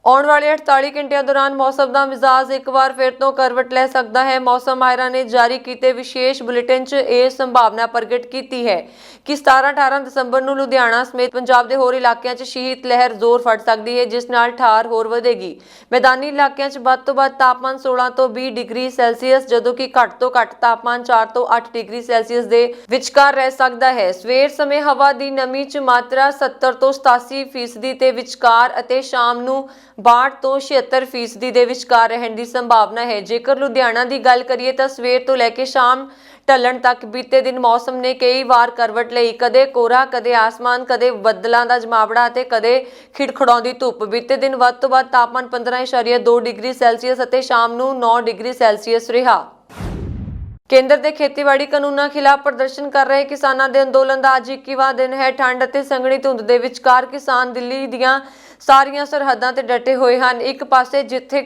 ਆਉਣ ਵਾਲੇ 48 ਘੰਟਿਆਂ ਦੌਰਾਨ ਮੌਸਮ ਦਾ ਮਿਜ਼ਾਜ ਇੱਕ ਵਾਰ ਫਿਰ ਤੋਂ ਕਰਵਟ ਲੈ ਸਕਦਾ ਹੈ। ਮੌਸਮ ਮਾਹਿਰਾਂ ਨੇ ਜਾਰੀ ਕੀਤੇ ਵਿਸ਼ੇਸ਼ ਬੁਲੇਟਿਨ 'ਚ ਇਹ ਸੰਭਾਵਨਾ ਪ੍ਰਗਟ ਕੀਤੀ ਹੈ ਕਿ 17-18 ਦਸੰਬਰ ਨੂੰ ਲੁਧਿਆਣਾ ਸਮੇਤ ਪੰਜਾਬ ਦੇ ਹੋਰ ਇਲਾਕਿਆਂ 'ਚ ਸ਼ੀਤ ਲਹਿਰ ਜ਼ੋਰ ਫੜ ਸਕਦੀ ਹੈ ਜਿਸ ਨਾਲ ਠਾਰ ਹੋਰ ਵਧੇਗੀ। ਮੈਦਾਨੀ ਇਲਾਕਿਆਂ 'ਚ ਵੱਧ ਤੋਂ ਵੱਧ ਤਾਪਮਾਨ 16 ਤੋਂ 20 ਡਿਗਰੀ ਸੈਲਸੀਅਸ ਜਦੋਂ ਕਿ ਘੱਟ ਤੋਂ ਘੱਟ ਤਾਪਮਾਨ 4 ਤੋਂ 8 ਡਿਗਰੀ ਸੈਲਸੀਅਸ ਦੇ ਵਿਚਕਾਰ ਰਹਿ ਸਕਦਾ ਹੈ। ਸਵੇਰ ਸਮੇਂ ਹਵਾ ਦੀ ਨਮੀ 'ਚ ਮਾਤਰਾ 70 ਤੋਂ 87% ਦੇ ਵਿਚਕਾਰ ਅਤੇ ਸ਼ਾਮ ਨੂੰ 62 ਤੋਂ 76% ਦੇ ਵਿਚਕਾਰ ਰਹਿਣ ਦੀ ਸੰਭਾਵਨਾ ਹੈ। ਜੇਕਰ ਲੁਧਿਆਣਾ ਦੀ ਗੱਲ ਕਰੀਏ ਤਾਂ ਸਵੇਰ ਤੋਂ ਲੈ ਕੇ ਸ਼ਾਮ ਢਲਣ ਤੱਕ ਬੀਤੇ ਦਿਨ ਮੌਸਮ ਨੇ ਕਈ ਵਾਰ ਕਰਵਟ ਲਈ। ਕਦੇ ਕੋਹਰਾ, ਕਦੇ ਆਸਮਾਨ, ਕਦੇ ਬੱਦਲਾਂ ਦਾ ਜਮਾਵੜਾ ਅਤੇ ਕਦੇ ਖਿੜਖੜਾਉਂਦੀ ਧੁੱਪ। ਬੀਤੇ ਦਿਨ ਵੱਧ ਤੋਂ ਵੱਧ ਤਾਪਮਾਨ 15.2 ਡਿਗਰੀ ਸੈਲਸੀਅਸ ਅਤੇ ਸ਼ਾਮ ਨੂੰ 9 ਡਿਗਰੀ ਸੈਲਸੀਅਸ ਰਿਹਾ। ਕੇਂਦਰ ਦੇ ਖੇਤੀਬਾੜੀ ਕਾਨੂੰਨਾਂ ਖਿਲਾਫ ਪ੍ਰਦਰਸ਼ਨ ਕਰ ਰਹੇ ਕਿਸਾਨਾਂ ਦੇ ਅੰਦੋਲਨ ਦਾ ਅੱਜ 21ਵਾਂ ਦਿਨ ਹੈ। ਠੰਡ ਅਤੇ ਸੰਘਣੀ ਧੁੰਦ ਦੇ ਵਿਚਕਾਰ ਕਿਸਾਨ ਦਿੱਲੀ ਦੀਆਂ ਸਾਰੀਆਂ ਸਰਹੱਦਾਂ ਤੇ ਡਟੇ ਹੋਏ ਹਨ। ਇੱਕ ਪਾਸੇ ਜਿੱਥੇ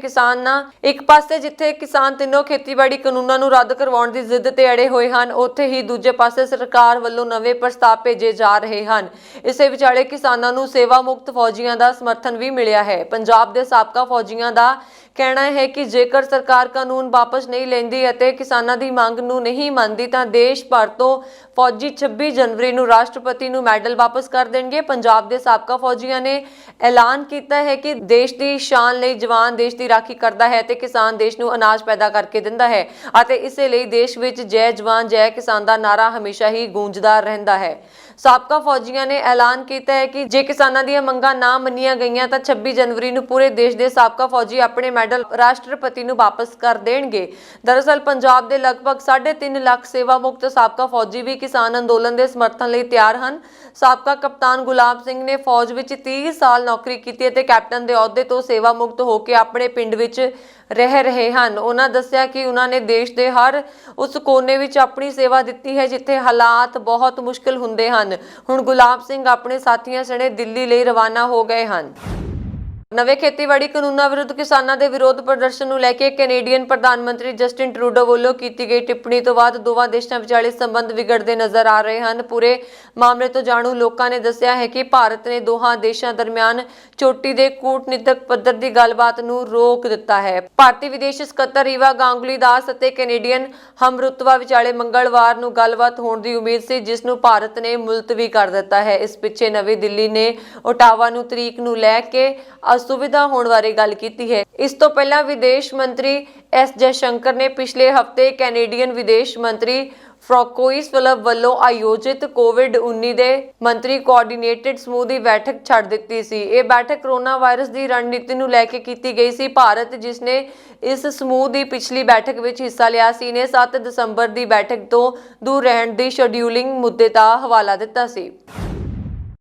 ਕਿਸਾਨ ਤਿੰਨੋਂ ਖੇਤੀਬਾੜੀ ਕਾਨੂੰਨਾਂ ਨੂੰ ਰੱਦ ਕਰਵਾਉਣ ਦੀ ਜ਼ਿੱਦ ਤੇ ਅੜੇ ਹੋਏ ਹਨ, ਉੱਥੇ ਹੀ ਦੂਜੇ ਪਾਸੇ ਸਰਕਾਰ ਵੱਲੋਂ ਨਵੇਂ ਪ੍ਰਸਤਾਵ ਭੇਜੇ ਜਾ ਰਹੇ ਹਨ। ਇਸੇ ਵਿਚਾਲੇ ਕਿਸਾਨਾਂ ਨੂੰ ਸੇਵਾ ਮੁਕਤ ਫੌਜੀਆਂ ਦਾ ਸਮਰਥਨ ਵੀ ਮਿਲਿਆ ਹੈ। ਪੰਜਾਬ ਦੇ ਸਾਬਕਾ ਫੌਜੀਆਂ ਦਾ ਕਹਿਣਾ ਹੈ ਕਿ ਜੇਕਰ ਸਰਕਾਰ ਕਾਨੂੰਨ ਵਾਪਸ ਨਹੀਂ ਲੈਂਦੀ ਅਤੇ ਕਿਸਾਨਾਂ ਦੀ ਮੰਗ ਨੂੰ ਨਹੀਂ ਮੰਨਦੀ ਤਾਂ ਦੇਸ਼ ਭਰ ਤੋਂ ਫੌਜੀ 26 ਜਨਵਰੀ ਨੂੰ ਰਾਸ਼ਟਰਪਤੀ ਨੂੰ ਮੈਡਲ ਵਾਪਸ ਕਰ ਦੇਣਗੇ। ਪੰਜਾਬ ਦੇ ਸਾਬਕਾ ਫੌਜੀਆਂ ਨੇ ਐਲਾਨ ਕੀਤਾ ਹੈ ਕਿ ਦੇਸ਼ ਦੀ ਸ਼ਾਨ ਲਈ ਜਵਾਨ ਦੇਸ਼ ਦੀ ਰਾਖੀ ਕਰਦਾ ਹੈ ਤੇ ਕਿਸਾਨ ਦੇਸ਼ ਨੂੰ ਅਨਾਜ ਪੈਦਾ ਕਰਕੇ ਦਿੰਦਾ ਹੈ ਅਤੇ ਇਸੇ ਲਈ ਦੇਸ਼ ਵਿੱਚ ਜੈ ਜਵਾਨ ਜੈ ਕਿਸਾਨ ਦਾ ਨਾਰਾ ਹਮੇਸ਼ਾ ਹੀ ਗੂੰਜਦਾ ਰਹਿੰਦਾ ਹੈ। ਸਾਬਕਾ ਫੌਜੀਆਂ ਨੇ ਐਲਾਨ ਕੀਤਾ ਹੈ ਕਿ ਜੇ ਕਿਸਾਨਾਂ ਦੀਆਂ ਮੰਗਾਂ ਨਾ ਮੰਨੀਆਂ ਗਈਆਂ ਤਾਂ 26 ਜਨਵਰੀ ਨੂੰ ਪੂਰੇ ਦੇਸ਼ ਦੇ ਸਾਬਕਾ ਫੌਜੀ ਆਪਣੇ ਮੈਡਲ ਰਾਸ਼ਟਰਪਤੀ ਨੂੰ ਵਾਪਸ ਕਰ ਦੇਣਗੇ। ਦਰਅਸਲ ਪੰਜਾਬ ਦੇ ਲਗਭਗ 3.5 ਲੱਖ ਸੇਵਾ ਮੁਕਤ ਸਾਬਕਾ ਫੌਜੀ ਵੀ ਕਿਸਾਨ ਅੰਦੋਲਨ ਦੇ ਸਮਰਥਨ ਲਈ ਤਿਆਰ ਹਨ। ਸਾਬਕਾ ਕਪਤਾਨ ਗੁਲਾਬ ਸਿੰਘ ਨੇ ਫੌਜ ਵਿੱਚ 30 ਸਾਲ ਨੌਕਰੀ ਕੀਤੀ ਅਤੇ ਕੈਪਟਨ ਦੇ ਅਹੁਦੇ ਤੋਂ ਸੇਵਾ ਮੁਕਤ ਹੋ ਕੇ ਆਪਣੇ ਪਿੰਡ ਵਿੱਚ ਰਹਿ ਰਹੇ ਹਨ। ਉਹਨਾਂ ਦੱਸਿਆ ਕਿ ਉਹਨਾਂ ਨੇ ਦੇਸ਼ ਦੇ ਹਰ ਉਸ ਕੋਨੇ ਵਿੱਚ ਆਪਣੀ ਸੇਵਾ ਦਿੱਤੀ ਹੈ ਜਿੱਥੇ ਹਾਲਾਤ ਬਹੁਤ ਮੁਸ਼ਕਿਲ ਹੁੰਦੇ ਹਨ। ਹੁਣ ਗੁਲਾਬ ਸਿੰਘ ਆਪਣੇ ਸਾਥੀਆਂ ਸਣੇ ਦਿੱਲੀ ਲਈ ਰਵਾਨਾ ਹੋ ਗਏ ਹਨ। ਨਵੇਂ ਖੇਤੀਬਾੜੀ ਕਾਨੂੰਨਾਂ ਵਿਰੁੱਧ ਕਿਸਾਨਾਂ ਦੇ ਵਿਰੋਧ ਪ੍ਰਦਰਸ਼ਨ ਨੂੰ ਲੈ ਕੇ ਕੈਨੇਡੀਅਨ ਪ੍ਰਧਾਨ ਮੰਤਰੀ ਜਸਟਿਨ ਟਰੂਡੋ ਵੱਲੋਂ ਕੀਤੀ ਗਈ ਟਿੱਪਣੀ ਤੋਂ ਬਾਅਦ ਦੋਵਾਂ ਦੇਸ਼ਾਂ ਵਿਚਾਲੇ ਸੰਬੰਧ ਵਿਗੜਦੇ ਨਜ਼ਰ ਆ ਰਹੇ ਹਨ। ਪੂਰੇ ਮਾਮਲੇ ਤੋਂ ਜਾਣੂ ਲੋਕਾਂ ਨੇ ਦੱਸਿਆ ਹੈ ਕਿ ਭਾਰਤ ਨੇ ਦੋਹਾਂ ਦੇਸ਼ਾਂ ਦਰਮਿਆਨ ਚੋਟੀ ਦੇ ਕੂਟਨੀਤਕ ਪੱਧਰ ਦੀ ਗੱਲਬਾਤ ਨੂੰ ਰੋਕ ਦਿੱਤਾ ਹੈ। ਭਾਰਤੀ ਵਿਦੇਸ਼ ਸਕੱਤਰ ਰੀਵਾ ਗਾਂਗੁਲੀ ਦਾਸ ਅਤੇ ਕੈਨੇਡੀਅਨ ਹਮਰੁਤਬਾ ਵਿਚਾਲੇ ਮੰਗਲਵਾਰ ਨੂੰ ਗੱਲਬਾਤ ਹੋਣ ਦੀ ਉਮੀਦ ਸੀ, ਜਿਸ ਨੂੰ ਭਾਰਤ ਨੇ ਮੁਲਤਵੀ ਕਰ ਦਿੱਤਾ ਹੈ। ਇਸ ਪਿੱਛੇ ਨਵੀਂ ਦਿੱਲੀ ਨੇ ਓਟਾਵਾ ਨੂੰ ਤਰੀਕ ਨੂੰ ਲੈ ਕੇ असुविधा होने बारे गल की है। इस तो पहला विदेश मंत्री एस जयशंकर ने पिछले हफ्ते कैनेडियन विदेश मंत्री फ्रॉकोइस फिलिप ਵੱਲੋਂ आयोजित कोविड-19 ਦੇ ਮੰਤਰੀ ਕੋਆਰਡੀਨੇਟਡ ਸਮੂਹ ਦੀ ਬੈਠਕ ਛੱਡ ਦਿੱਤੀ ਸੀ। ਇਹ ਬੈਠਕ ਕੋਰੋਨਾ ਵਾਇਰਸ ਦੀ ਰਣਨੀਤੀ ਨੂੰ ਲੈ ਕੇ ਕੀਤੀ ਗਈ ਸੀ। ਭਾਰਤ ਜਿਸ ਨੇ ਇਸ ਸਮੂਹ ਦੀ ਪਿਛਲੀ ਬੈਠਕ ਵਿੱਚ ਹਿੱਸਾ ਲਿਆ ਸੀ ਨੇ 7 ਦਸੰਬਰ ਦੀ ਬੈਠਕ ਤੋਂ ਦੂਰ ਰਹਿਣ ਦੀ ਸ਼ੈਡਿਊਲਿੰਗ ਮੁੱਦੇ ਦਾ ਹਵਾਲਾ ਦਿੱਤਾ ਸੀ।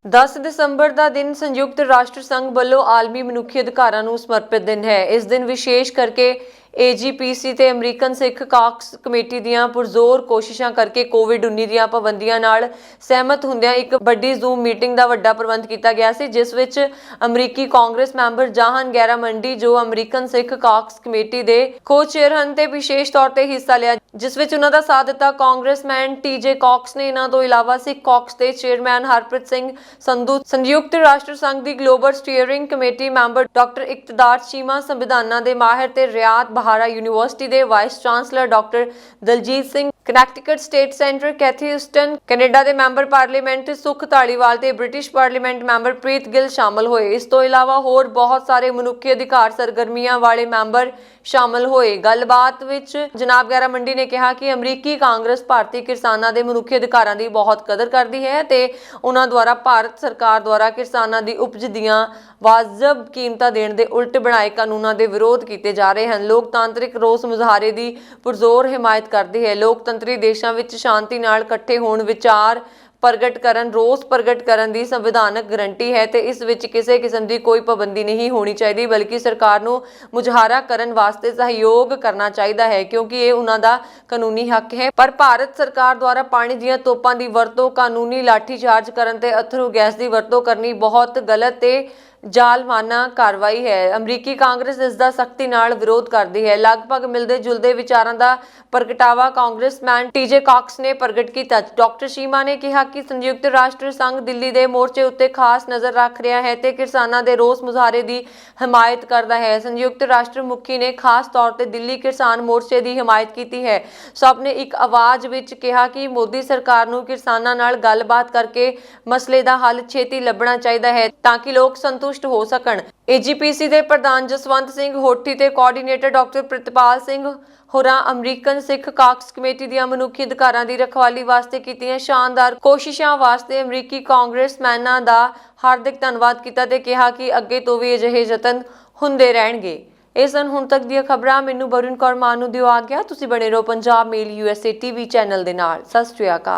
10 ਦਸੰਬਰ ਦਾ ਦਿਨ ਸੰਯੁਕਤ ਰਾਸ਼ਟਰ ਸੰਘ ਵੱਲੋਂ ਆਲਮੀ ਮਨੁੱਖੀ ਅਧਿਕਾਰਾਂ ਨੂੰ ਸਮਰਪਿਤ ਦਿਨ ਹੈ। ਇਸ ਦਿਨ ਵਿਸ਼ੇਸ਼ ਕਰਕੇ AGPC ਤੇ ਅਮਰੀਕਨ ਸਿੱਖ ਕਾਕਸ ਕਮੇਟੀ ਦੀਆਂ ਪੁਰਜ਼ੋਰ ਕੋਸ਼ਿਸ਼ਾਂ ਕਰਕੇ ਕੋਵਿਡ-19 ਦੀਆਂ ਪਾਬੰਦੀਆਂ ਨਾਲ ਸਹਿਮਤ ਹੁੰਦਿਆਂ ਇੱਕ ਵੱਡੀ ਜ਼ੂਮ ਮੀਟਿੰਗ ਦਾ ਵੱਡਾ ਪ੍ਰਬੰਧ ਕੀਤਾ ਗਿਆ ਸੀ, ਜਿਸ ਵਿੱਚ ਅਮਰੀਕੀ ਕਾਂਗਰਸ ਮੈਂਬਰ ਜਾਹਨ ਗੈਰਾਮੰਡੀ ਜੋ ਅਮਰੀਕਨ ਸਿੱਖ ਕਾਕਸ ਕਮੇਟੀ ਦੇ ਕੋ-ਚੇਅਰ ਹਨ ਤੇ ਵਿਸ਼ੇਸ਼ ਤੌਰ ਤੇ ਹਿੱਸਾ ਲਿਆ, ਜਿਸ ਵਿੱਚ ਉਹਨਾਂ ਦਾ ਸਾਥ ਦਿੱਤਾ ਕਾਂਗਰਸਮੈਨ TJ ਕਾਕਸ ਨੇ। ਇਹਨਾਂ ਤੋਂ ਇਲਾਵਾ ਸਿੱਖ ਕਾਕਸ ਦੇ ਚੇਅਰਮੈਨ ਹਰਪ੍ਰੀਤ ਸਿੰਘ ਸੰਧੂ, ਸੰਯੁਕਤ ਰਾਸ਼ਟਰ ਸੰਘ ਦੀ global steering committee member doctor Iqtidar Cheema, ਸੰਵਿਧਾਨਾਂ ਦੇ ਮਾਹਿਰ ਤੇ ਰਿਆਤ ਬਹਾਰਾ ਯੂਨੀਵਰਸਿਟੀ ਦੇ vice chancellor doctor Daljit Singh, Connecticut state senator Kathy Houston, Canada ਦੇ ਮੈਂਬਰ ਪਾਰਲੀਮੈਂਟ ਸੁਖ ਧਾਲੀਵਾਲ ਤੇ British parliament member Preet Gill ਸ਼ਾਮਲ ਹੋਏ। ਇਸ ਤੋਂ ਇਲਾਵਾ ਹੋਰ ਬਹੁਤ ਸਾਰੇ ਮਨੁੱਖੀ ਅਧਿਕਾਰ ਸਰਗਰਮੀਆਂ ਵਾਲੇ ਮੈਂਬਰ ਸ਼ਾਮਲ ਹੋਏ। ਗੱਲਬਾਤ ਵਿੱਚ ਜਨਾਬ ਗੈਰਾਮੰਡੀ ਨੇ ਕਿਹਾ ਕਿ ਅਮਰੀਕੀ ਕਾਂਗਰਸ ਭਾਰਤੀ ਕਿਸਾਨਾਂ ਦੇ ਮਨੁੱਖੀ ਅਧਿਕਾਰਾਂ ਦੀ ਬਹੁਤ ਕਦਰ ਕਰਦੀ ਹੈ ਤੇ ਉਹਨਾਂ ਦੁਆਰਾ ਭਾਰਤ ਸਰਕਾਰ ਦੁਆਰਾ ਕਿਸਾਨਾਂ ਦੀ ਉਪਜ ਦੀਆਂ ਵਾਜਬ ਕੀਮਤਾਂ ਦੇਣ ਦੇ ਉਲਟ ਬਣਾਏ ਕਾਨੂੰਨਾਂ ਦੇ ਵਿਰੋਧ ਕੀਤੇ ਜਾ ਰਹੇ ਹਨ। ਲੋਕਤਾਂਤਰਿਕ ਰੋਸ ਮੁਜ਼ਾਹਰੇ ਦੀ ਪੁਰਜ਼ੋਰ ਹਮਾਇਤ ਕਰਦੀ ਹੈ। ਲੋਕਤੰਤਰੀ ਦੇਸ਼ਾਂ ਵਿੱਚ ਸ਼ਾਂਤੀ ਨਾਲ ਇਕੱਠੇ ਹੋਣ, ਵਿਚਾਰ ਪ੍ਰਗਟ ਕਰਨ, ਰੋਸ ਪ੍ਰਗਟ ਕਰਨ ਦੀ ਸੰਵਿਧਾਨਕ ਗਰੰਟੀ ਹੈ ਤੇ ਇਸ ਵਿੱਚ ਕਿਸੇ ਕਿਸਮ ਦੀ ਕੋਈ ਪਾਬੰਦੀ ਨਹੀਂ ਹੋਣੀ ਚਾਹੀਦੀ, ਬਲਕਿ ਸਰਕਾਰ ਨੂੰ ਮੁਜ਼ਾਹਰਾ ਕਰਨ ਵਾਸਤੇ ਸਹਿਯੋਗ ਕਰਨਾ ਚਾਹੀਦਾ ਹੈ ਕਿਉਂਕਿ ਇਹ ਉਹਨਾਂ ਦਾ ਕਾਨੂੰਨੀ ਹੱਕ ਹੈ। ਪਰ ਭਾਰਤ ਸਰਕਾਰ ਦੁਆਰਾ ਪਾਣੀ ਦੀਆਂ ਤੋਪਾਂ ਦੀ ਵਰਤੋਂ, ਕਾਨੂੰਨੀ ਲਾਠੀਚਾਰਜ ਕਰਨ ਤੇ ਅਥਰੂ ਗੈਸ ਦੀ ਵਰਤੋਂ ਕਰਨੀ ਬਹੁਤ ਗਲਤ ਤੇ ਜਾਲਮਾਨਾ ਕਾਰਵਾਈ ਹੈ। ਅਮਰੀਕੀ ਕਾਂਗਰਸ ਇਸ ਦਾ ਸਖਤੀ ਨਾਲ ਵਿਰੋਧ ਕਰਦੀ ਹੈ। ਲਗਭਗ ਮਿਲਦੇ ਜੁਲਦੇ ਵਿਚਾਰਾਂ ਦਾ ਪ੍ਰਗਟਾਵਾ ਕਾਂਗਰਸਮੈਨ TJ ਕਾਕਸ ਨੇ ਪ੍ਰਗਟ ਕੀਤਾ। ਡਾਕਟਰ ਸ਼ੀਮਾ ਨੇ ਕਿਹਾ ਕਿ ਸੰਯੁਕਤ ਰਾਸ਼ਟਰ ਸੰਘ ਦਿੱਲੀ ਦੇ ਮੋਰਚੇ ਉੱਤੇ ਖਾਸ ਨਜ਼ਰ ਰੱਖ ਰਿਹਾ ਹੈ ਤੇ ਕਿਸਾਨਾਂ ਦੇ ਰੋਸ ਮੁਜ਼ਾਹਰੇ ਦੀ ਹਮਾਇਤ ਕਰਦਾ ਹੈ। ਸੰਯੁਕਤ ਰਾਸ਼ਟਰ ਮੁਖੀ ਨੇ ਖਾਸ ਤੌਰ ਤੇ ਦਿੱਲੀ ਕਿਸਾਨ ਮੋਰਚੇ ਦੀ ਹਮਾਇਤ ਕੀਤੀ ਹੈ। ਸਭ ਨੇ ਇੱਕ ਆਵਾਜ਼ ਵਿੱਚ ਕਿਹਾ ਕਿ ਮੋਦੀ ਸਰਕਾਰ ਨੂੰ ਕਿਸਾਨਾਂ ਨਾਲ ਗੱਲਬਾਤ ਕਰਕੇ ਮਸਲੇ ਦਾ ਹੱਲ ਛੇਤੀ ਲੱਭਣਾ ਚਾਹੀਦਾ ਹੈ ਤਾਂ ਕਿ ਲੋਕ ਸੰਤੁਸ਼ਟ ਹੋ ਸਕਣ। AGPC ਦੇ ਪ੍ਰਧਾਨ ਜਸਵੰਤ ਸਿੰਘ ਹੋਠੀ ਤੇ ਕੋਆਰਡੀਨੇਟਰ ਡਾਕਟਰ ਪ੍ਰਿਤਪਾਲ ਸਿੰਘ ਹੋਰਾਂ ਅਮਰੀਕਨ ਸਿੱਖ ਕਾਕਸ ਕਮੇਟੀ ਦੀਆਂ ਮਨੁੱਖੀ ਅਧਿਕਾਰਾਂ ਦੀ ਰਖਵਾਲੀ ਵਾਸਤੇ ਕੀਤੀਆਂ ਸ਼ਾਨਦਾਰ ਕੋਸ਼ਿਸ਼ਾਂ ਵਾਸਤੇ ਅਮਰੀਕੀ ਕਾਂਗਰਸਮੈਨਾਂ ਦਾ ਹਾਰਦਿਕ ਧੰਨਵਾਦ ਕੀਤਾ ਤੇ ਕਿਹਾ ਕਿ ਅੱਗੇ ਤੋਂ ਵੀ ਅਜਿਹੇ ਯਤਨ ਹੁੰਦੇ ਰਹਿਣਗੇ। ਇਹ ਸਨ ਹੁਣ ਤੱਕ ਦੀਆਂ ਖਬਰਾਂ। ਮੈਨੂੰ ਵਰੁਣ ਕੌਰ ਮਾਨ ਨੂੰ ਦਿਓ ਆ ਗਿਆ। ਤੁਸੀਂ ਬਣੇ ਰਹੋ ਪੰਜਾਬ ਮੇਲ USA TV ਚੈਨਲ ਦੇ ਨਾਲ। ਸਤਿ ਸ਼੍ਰੀ ਅਕਾਲ।